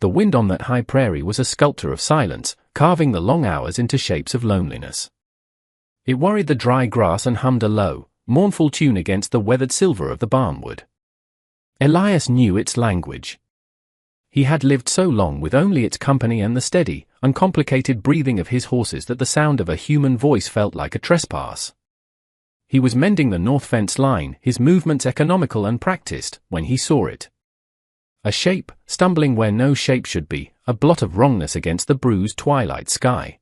The wind on that high prairie was a sculptor of silence, carving the long hours into shapes of loneliness. It worried the dry grass and hummed a low, mournful tune against the weathered silver of the barnwood. Elias knew its language. He had lived so long with only its company and the steady, uncomplicated breathing of his horses that the sound of a human voice felt like a trespass. He was mending the north fence line, his movements economical and practiced, when he saw it. A shape, stumbling where no shape should be, a blot of wrongness against the bruised twilight sky.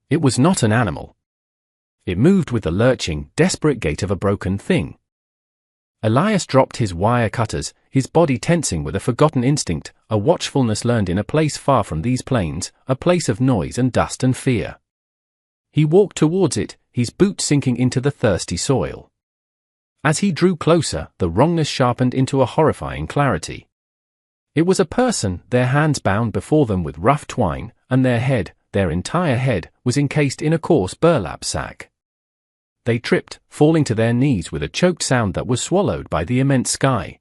It was not an animal. It moved with the lurching, desperate gait of a broken thing. Elias dropped his wire cutters, his body tensing with a forgotten instinct, a watchfulness learned in a place far from these plains, a place of noise and dust and fear. He walked towards it, his boots sinking into the thirsty soil. As he drew closer, the wrongness sharpened into a horrifying clarity. It was a person, their hands bound before them with rough twine, and their head, their entire head, was encased in a coarse burlap sack. They tripped, falling to their knees with a choked sound that was swallowed by the immense sky.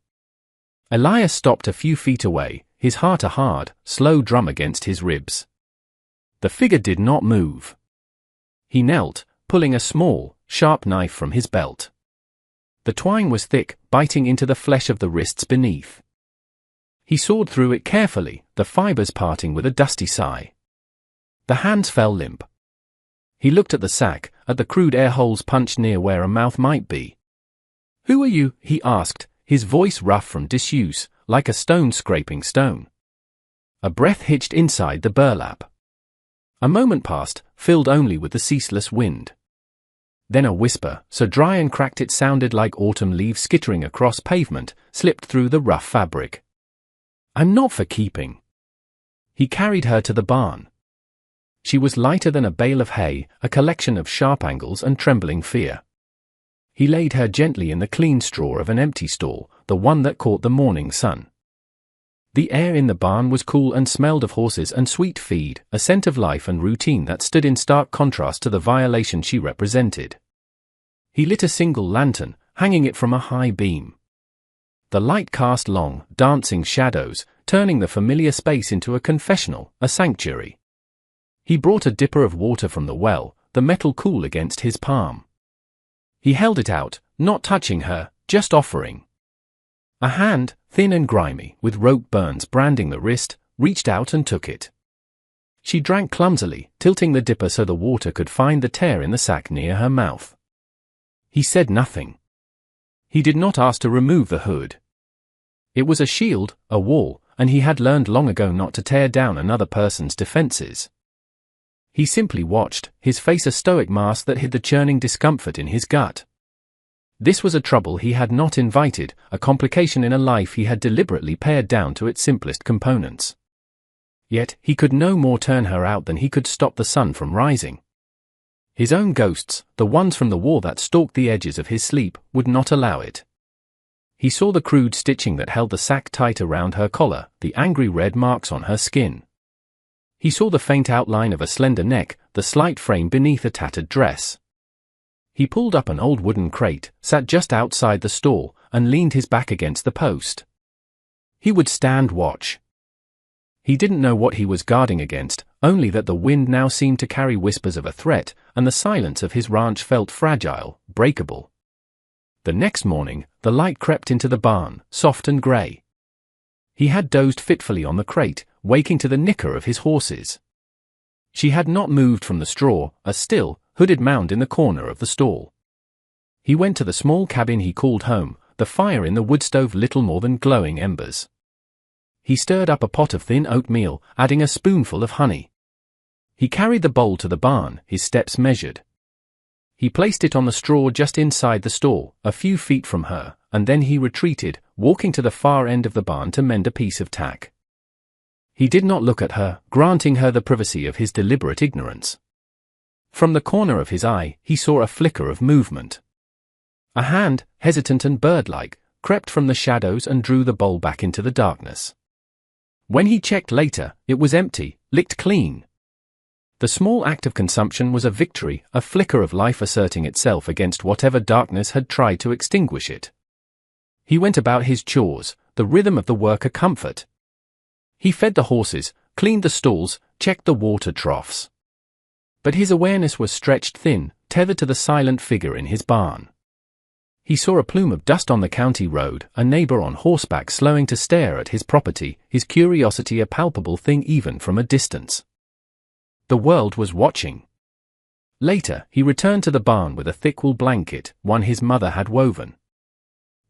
Elias stopped a few feet away, his heart a hard, slow drum against his ribs. The figure did not move. He knelt, pulling a small, sharp knife from his belt. The twine was thick, biting into the flesh of the wrists beneath. He sawed through it carefully, the fibers parting with a dusty sigh. The hands fell limp. He looked at the sack, at the crude air holes punched near where a mouth might be. "Who are you?" he asked, his voice rough from disuse, like a stone scraping stone. A breath hitched inside the burlap. A moment passed, filled only with the ceaseless wind. Then a whisper, so dry and cracked it sounded like autumn leaves skittering across pavement, slipped through the rough fabric. "I'm not for keeping." He carried her to the barn. She was lighter than a bale of hay, a collection of sharp angles and trembling fear. He laid her gently in the clean straw of an empty stall, the one that caught the morning sun. The air in the barn was cool and smelled of horses and sweet feed, a scent of life and routine that stood in stark contrast to the violation she represented. He lit a single lantern, hanging it from a high beam. The light cast long, dancing shadows, turning the familiar space into a confessional, a sanctuary. He brought a dipper of water from the well, the metal cool against his palm. He held it out, not touching her, just offering. A hand, thin and grimy, with rope burns branding the wrist, reached out and took it. She drank clumsily, tilting the dipper so the water could find the tear in the sack near her mouth. He said nothing. He did not ask to remove the hood. It was a shield, a wall, and he had learned long ago not to tear down another person's defenses. He simply watched, his face a stoic mask that hid the churning discomfort in his gut. This was a trouble he had not invited, a complication in a life he had deliberately pared down to its simplest components. Yet, he could no more turn her out than he could stop the sun from rising. His own ghosts, the ones from the war that stalked the edges of his sleep, would not allow it. He saw the crude stitching that held the sack tight around her collar, the angry red marks on her skin. He saw the faint outline of a slender neck, the slight frame beneath a tattered dress. He pulled up an old wooden crate, sat just outside the stall, and leaned his back against the post. He would stand watch. He didn't know what he was guarding against, only that the wind now seemed to carry whispers of a threat, and the silence of his ranch felt fragile, breakable. The next morning, the light crept into the barn, soft and grey. He had dozed fitfully on the crate, waking to the nicker of his horses. She had not moved from the straw, a still, hooded mound in the corner of the stall. He went to the small cabin he called home, the fire in the wood stove little more than glowing embers. He stirred up a pot of thin oatmeal, adding a spoonful of honey. He carried the bowl to the barn, his steps measured. He placed it on the straw just inside the stall, a few feet from her, and then he retreated, walking to the far end of the barn to mend a piece of tack. He did not look at her, granting her the privacy of his deliberate ignorance. From the corner of his eye, he saw a flicker of movement. A hand, hesitant and bird-like, crept from the shadows and drew the bowl back into the darkness. When he checked later, it was empty, licked clean. The small act of consumption was a victory, a flicker of life asserting itself against whatever darkness had tried to extinguish it. He went about his chores, the rhythm of the work a comfort. He fed the horses, cleaned the stalls, checked the water troughs. But his awareness was stretched thin, tethered to the silent figure in his barn. He saw a plume of dust on the county road, a neighbor on horseback slowing to stare at his property, his curiosity a palpable thing even from a distance. The world was watching. Later, he returned to the barn with a thick wool blanket, one his mother had woven.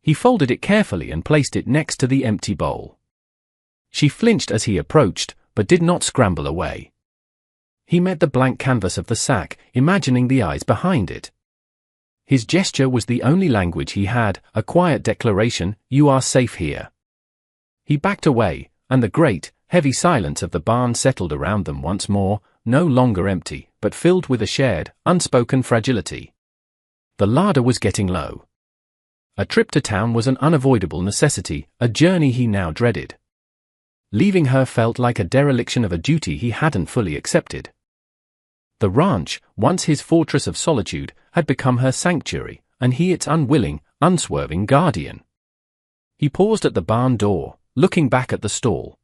He folded it carefully and placed it next to the empty bowl. She flinched as he approached, but did not scramble away. He met the blank canvas of the sack, imagining the eyes behind it. His gesture was the only language he had, a quiet declaration, "You are safe here." He backed away, and the great, heavy silence of the barn settled around them once more, no longer empty, but filled with a shared, unspoken fragility. The larder was getting low. A trip to town was an unavoidable necessity, a journey he now dreaded. Leaving her felt like a dereliction of a duty he hadn't fully accepted. The ranch, once his fortress of solitude, had become her sanctuary, and he its unwilling, unswerving guardian. He paused at the barn door, looking back at the stall.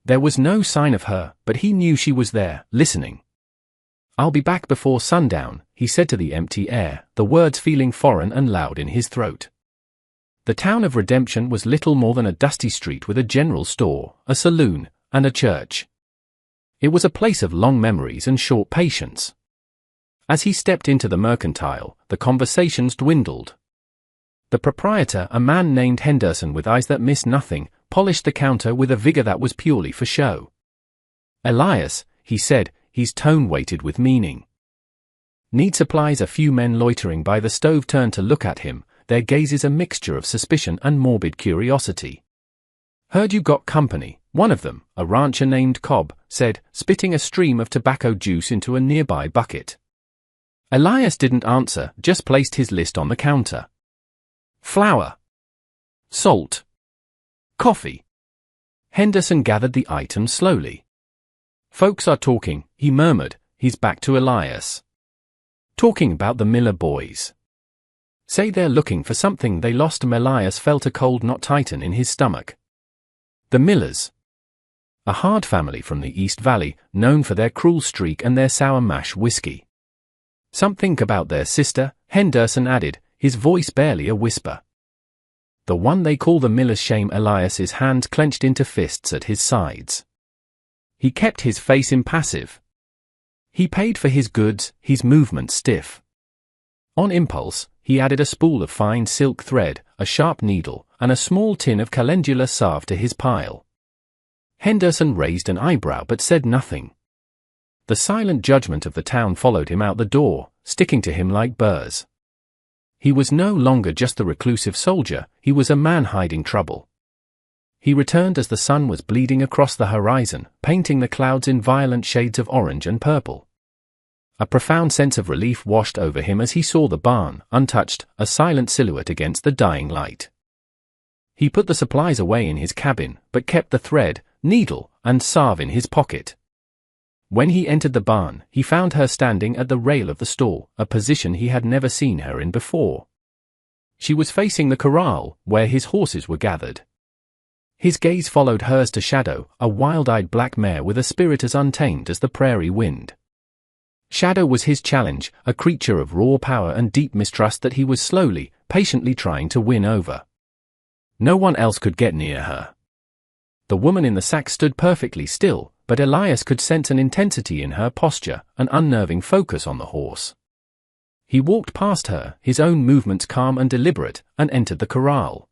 There was no sign of her, but he knew she was there, listening. "I'll be back before sundown," he said to the empty air, the words feeling foreign and loud in his throat. The town of Redemption was little more than a dusty street with a general store, a saloon, and a church. It was a place of long memories and short patience. As he stepped into the mercantile, the conversations dwindled. The proprietor, a man named Henderson with eyes that missed nothing, polished the counter with a vigor that was purely for show. "Elias," he said, his tone weighted with meaning. "Need supplies?" A few men loitering by the stove turned to look at him, their gazes a mixture of suspicion and morbid curiosity. "Heard you got company," one of them, a rancher named Cobb, said, spitting a stream of tobacco juice into a nearby bucket. Elias didn't answer, just placed his list on the counter. "Flour. Salt. Coffee." Henderson gathered the items slowly. "Folks are talking," he murmured, his back to Elias. "Talking about the Miller boys. Say they're looking for something they lost." Elias felt a cold knot tighten in his stomach. The Millers. A hard family from the East Valley, known for their cruel streak and their sour mash whiskey. "Something about their sister," Henderson added, his voice barely a whisper. "The one they call the Millers." Shame. Elias's hands clenched into fists at his sides. He kept his face impassive. He paid for his goods, his movements stiff. On impulse, he added a spool of fine silk thread, a sharp needle, and a small tin of calendula salve to his pile. Henderson raised an eyebrow but said nothing. The silent judgment of the town followed him out the door, sticking to him like burrs. He was no longer just the reclusive soldier, he was a man hiding trouble. He returned as the sun was bleeding across the horizon, painting the clouds in violent shades of orange and purple. A profound sense of relief washed over him as he saw the barn, untouched, a silent silhouette against the dying light. He put the supplies away in his cabin, but kept the thread, needle, and salve in his pocket. When he entered the barn, he found her standing at the rail of the stall, a position he had never seen her in before. She was facing the corral, where his horses were gathered. His gaze followed hers to Shadow, a wild-eyed black mare with a spirit as untamed as the prairie wind. Shadow was his challenge, a creature of raw power and deep mistrust that he was slowly, patiently trying to win over. No one else could get near her. The woman in the sack stood perfectly still, but Elias could sense an intensity in her posture, an unnerving focus on the horse. He walked past her, his own movements calm and deliberate, and entered the corral.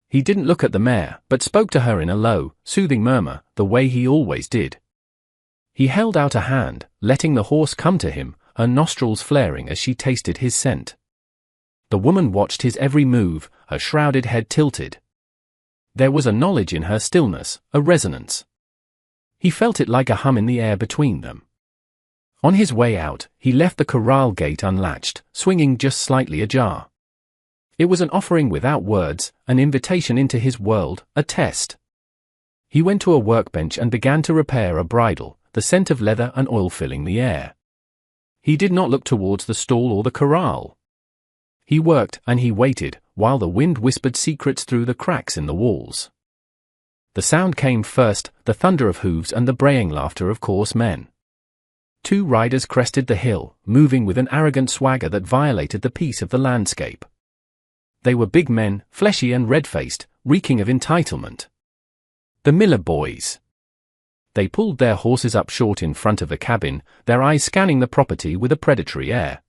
He didn't look at the mare, but spoke to her in a low, soothing murmur, the way he always did. He held out a hand, letting the horse come to him, her nostrils flaring as she tasted his scent. The woman watched his every move, her shrouded head tilted. There was a knowledge in her stillness, a resonance. He felt it like a hum in the air between them. On his way out, he left the corral gate unlatched, swinging just slightly ajar. It was an offering without words, an invitation into his world, a test. He went to a workbench and began to repair a bridle, the scent of leather and oil filling the air. He did not look towards the stall or the corral. He worked and he waited, while the wind whispered secrets through the cracks in the walls. The sound came first, the thunder of hooves and the braying laughter of coarse men. 2 riders crested the hill, moving with an arrogant swagger that violated the peace of the landscape. They were big men, fleshy and red-faced, reeking of entitlement. The Miller boys. They pulled their horses up short in front of the cabin, their eyes scanning the property with a predatory air.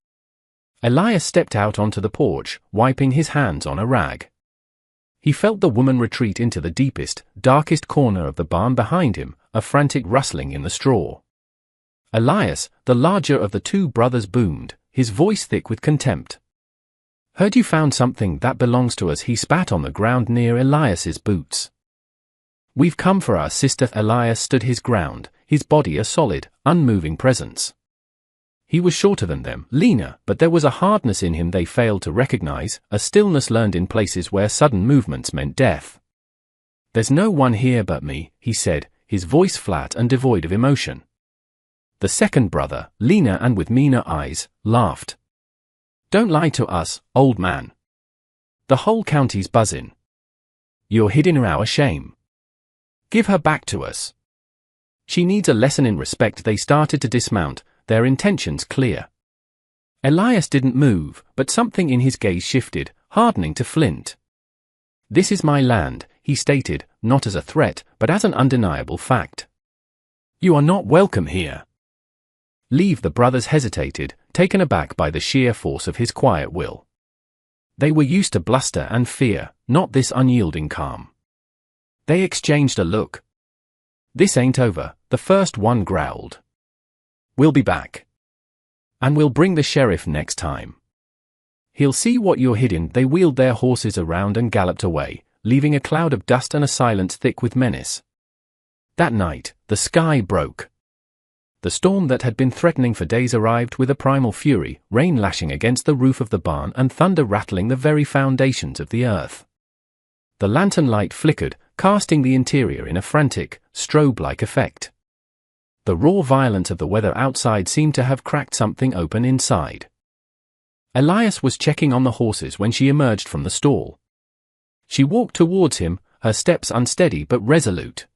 Elias stepped out onto the porch, wiping his hands on a rag. He felt the woman retreat into the deepest, darkest corner of the barn behind him, a frantic rustling in the straw. Elias, the larger of the 2 brothers, boomed, his voice thick with contempt. "Heard you found something that belongs to us." He spat on the ground near Elias's boots. "We've come for our sister." Elias stood his ground, his body a solid, unmoving presence. He was shorter than them, leaner, but there was a hardness in him they failed to recognize, a stillness learned in places where sudden movements meant death. "There's no one here but me," he said, his voice flat and devoid of emotion. The second brother, leaner and with meaner eyes, laughed. "Don't lie to us, old man. The whole county's buzzin'. You're hidin' our shame. Give her back to us. She needs a lesson in respect." They started to dismount, their intentions clear. Elias didn't move, but something in his gaze shifted, hardening to flint. "This is my land," he stated, not as a threat, but as an undeniable fact. "You are not welcome here." "Leave." The brothers hesitated, taken aback by the sheer force of his quiet will. They were used to bluster and fear, not this unyielding calm. They exchanged a look. "This ain't over," the first one growled. "We'll be back. And we'll bring the sheriff next time. He'll see what you're hidden." They wheeled their horses around and galloped away, leaving a cloud of dust and a silence thick with menace. That night, the sky broke. The storm that had been threatening for days arrived with a primal fury, rain lashing against the roof of the barn and thunder rattling the very foundations of the earth. The lantern light flickered, casting the interior in a frantic, strobe-like effect. The raw violence of the weather outside seemed to have cracked something open inside. Elias was checking on the horses when she emerged from the stall. She walked towards him, her steps unsteady but resolute.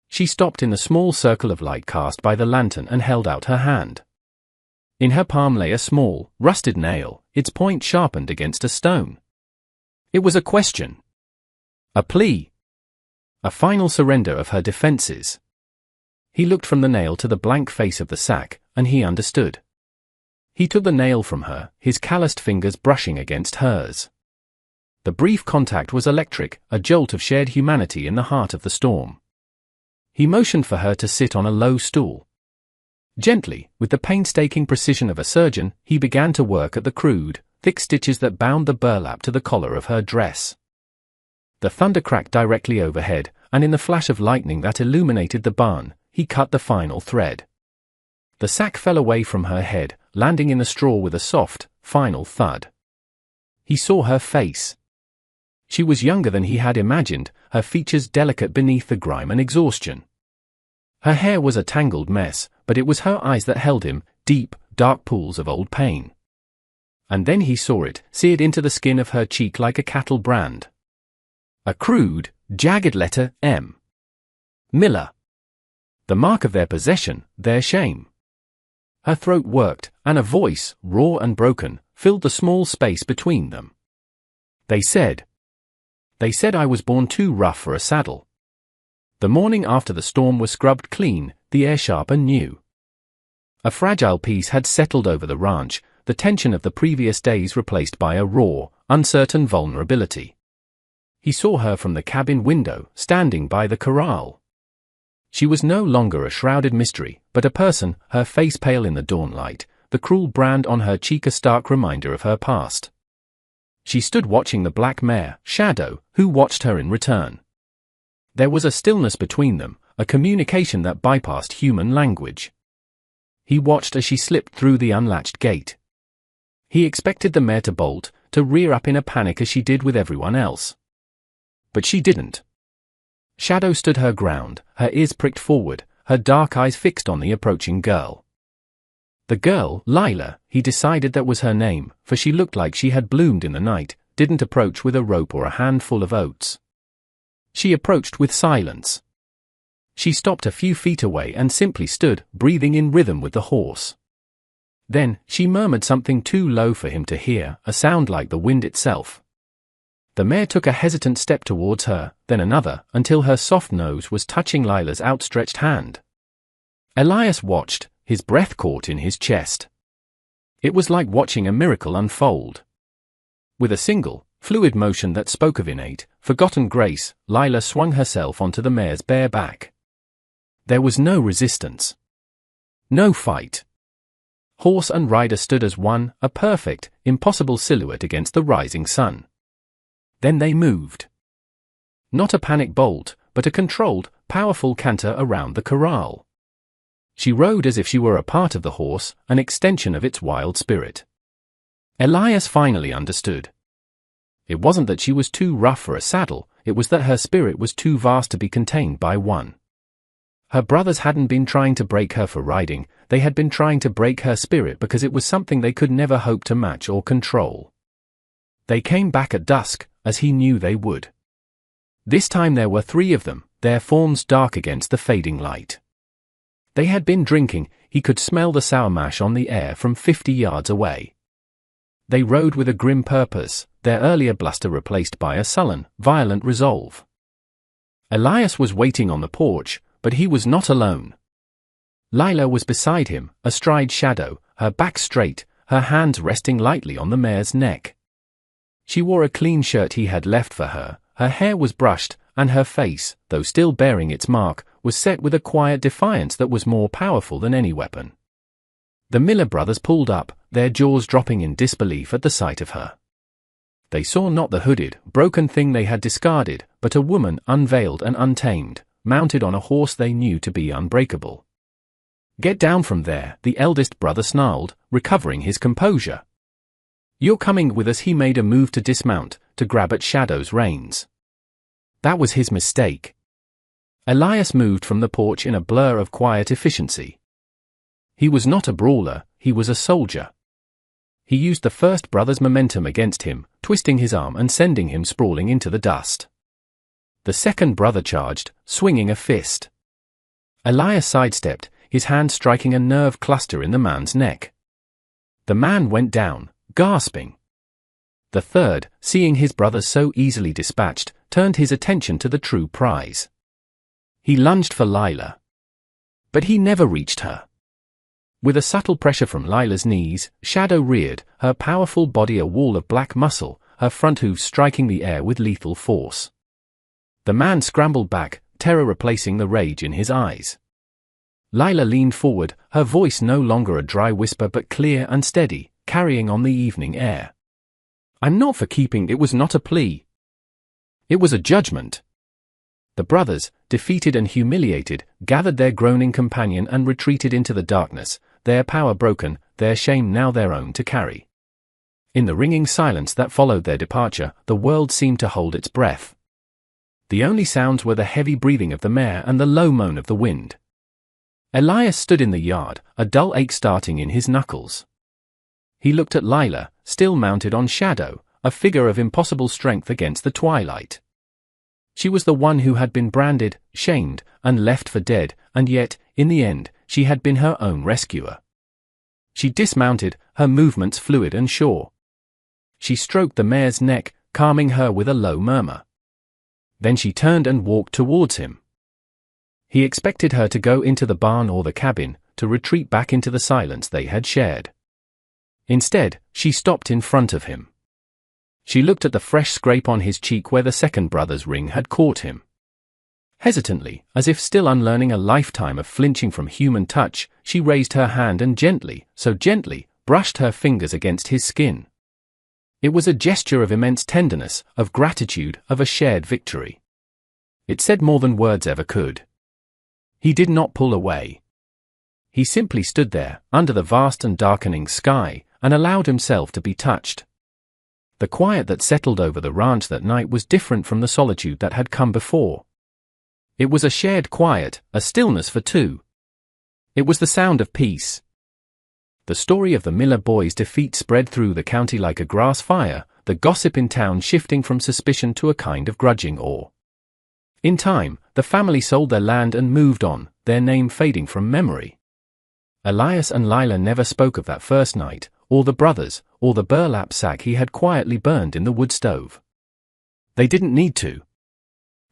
She stopped in the small circle of light cast by the lantern and held out her hand. In her palm lay a small, rusted nail, its point sharpened against a stone. It was a question. A plea. A final surrender of her defenses. He looked from the nail to the blank face of the sack, and he understood. He took the nail from her, his calloused fingers brushing against hers. The brief contact was electric, a jolt of shared humanity in the heart of the storm. He motioned for her to sit on a low stool. Gently, with the painstaking precision of a surgeon, he began to work at the crude, thick stitches that bound the burlap to the collar of her dress. The thunder cracked directly overhead, and in the flash of lightning that illuminated the barn, he cut the final thread. The sack fell away from her head, landing in the straw with a soft, final thud. He saw her face. She was younger than he had imagined, her features delicate beneath the grime and exhaustion. Her hair was a tangled mess, but it was her eyes that held him, deep, dark pools of old pain. And then he saw it, seared into the skin of her cheek like a cattle brand. A crude, jagged letter M. Miller. The mark of their possession, their shame. Her throat worked, and a voice, raw and broken, filled the small space between them. They said I was born too rough for a saddle. The morning after the storm was scrubbed clean, the air sharp and new. A fragile peace had settled over the ranch, the tension of the previous days replaced by a raw, uncertain vulnerability. He saw her from the cabin window, standing by the corral. She was no longer a shrouded mystery, but a person, her face pale in the dawnlight, the cruel brand on her cheek a stark reminder of her past. She stood watching the black mare, Shadow, who watched her in return. There was a stillness between them, a communication that bypassed human language. He watched as she slipped through the unlatched gate. He expected the mare to bolt, to rear up in a panic as she did with everyone else. But she didn't. Shadow stood her ground, her ears pricked forward, her dark eyes fixed on the approaching girl. The girl, Lila, he decided that was her name, for she looked like she had bloomed in the night, didn't approach with a rope or a handful of oats. She approached with silence. She stopped a few feet away and simply stood, breathing in rhythm with the horse. Then, she murmured something too low for him to hear, a sound like the wind itself. The mare took a hesitant step towards her, then another, until her soft nose was touching Lila's outstretched hand. Elias watched, his breath caught in his chest. It was like watching a miracle unfold. With a single, fluid motion that spoke of innate, forgotten grace, Lila swung herself onto the mare's bare back. There was no resistance. No fight. Horse and rider stood as one, a perfect, impossible silhouette against the rising sun. Then they moved. Not a panic bolt, but a controlled, powerful canter around the corral. She rode as if she were a part of the horse, an extension of its wild spirit. Elias finally understood. It wasn't that she was too rough for a saddle, it was that her spirit was too vast to be contained by one. Her brothers hadn't been trying to break her for riding, they had been trying to break her spirit because it was something they could never hope to match or control. They came back at dusk, as he knew they would. This time there were 3 of them, their forms dark against the fading light. They had been drinking, he could smell the sour mash on the air from 50 yards away. They rode with a grim purpose, their earlier bluster replaced by a sullen, violent resolve. Elias was waiting on the porch, but he was not alone. Lila was beside him, astride Shadow, her back straight, her hands resting lightly on the mare's neck. She wore a clean shirt he had left for her, her hair was brushed, and her face, though still bearing its mark, was set with a quiet defiance that was more powerful than any weapon. The Miller brothers pulled up, their jaws dropping in disbelief at the sight of her. They saw not the hooded, broken thing they had discarded, but a woman unveiled and untamed, mounted on a horse they knew to be unbreakable. "Get down from there," the eldest brother snarled, recovering his composure. "You're coming with us." He made a move to dismount, to grab at Shadow's reins. That was his mistake. Elias moved from the porch in a blur of quiet efficiency. He was not a brawler, he was a soldier. He used the first brother's momentum against him, twisting his arm and sending him sprawling into the dust. The second brother charged, swinging a fist. Elias sidestepped, his hand striking a nerve cluster in the man's neck. The man went down, gasping. The third, seeing his brother so easily dispatched, turned his attention to the true prize. He lunged for Lila. But he never reached her. With a subtle pressure from Lila's knees, Shadow reared, her powerful body a wall of black muscle, her front hooves striking the air with lethal force. The man scrambled back, terror replacing the rage in his eyes. Lila leaned forward, her voice no longer a dry whisper but clear and steady, carrying on the evening air. "I'm not for keeping." It was not a plea. It was a judgment. The brothers, defeated and humiliated, gathered their groaning companion and retreated into the darkness, their power broken, their shame now their own to carry. In the ringing silence that followed their departure, the world seemed to hold its breath. The only sounds were the heavy breathing of the mare and the low moan of the wind. Elias stood in the yard, a dull ache starting in his knuckles. He looked at Lila, still mounted on Shadow, a figure of impossible strength against the twilight. She was the one who had been branded, shamed, and left for dead, and yet, in the end, she had been her own rescuer. She dismounted, her movements fluid and sure. She stroked the mare's neck, calming her with a low murmur. Then she turned and walked towards him. He expected her to go into the barn or the cabin, to retreat back into the silence they had shared. Instead, she stopped in front of him. She looked at the fresh scrape on his cheek where the second brother's ring had caught him. Hesitantly, as if still unlearning a lifetime of flinching from human touch, she raised her hand and gently, so gently, brushed her fingers against his skin. It was a gesture of immense tenderness, of gratitude, of a shared victory. It said more than words ever could. He did not pull away. He simply stood there, under the vast and darkening sky, and allowed himself to be touched. The quiet that settled over the ranch that night was different from the solitude that had come before. It was a shared quiet, a stillness for two. It was the sound of peace. The story of the Miller boys' defeat spread through the county like a grass fire, the gossip in town shifting from suspicion to a kind of grudging awe. In time, the family sold their land and moved on, their name fading from memory. Elias and Lila never spoke of that first night, or the brothers, or the burlap sack he had quietly burned in the wood stove. They didn't need to.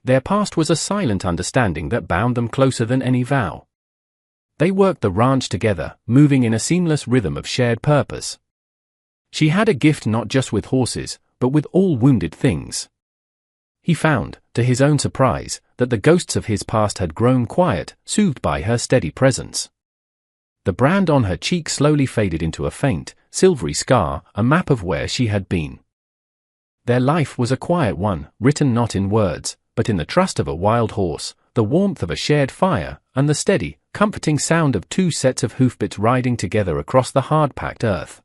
Their past was a silent understanding that bound them closer than any vow. They worked the ranch together, moving in a seamless rhythm of shared purpose. She had a gift not just with horses, but with all wounded things. He found, to his own surprise, that the ghosts of his past had grown quiet, soothed by her steady presence. The brand on her cheek slowly faded into a faint, silvery scar, a map of where she had been. Their life was a quiet one, written not in words, but in the trust of a wild horse, the warmth of a shared fire, and the steady, comforting sound of two sets of hoofbeats riding together across the hard-packed earth.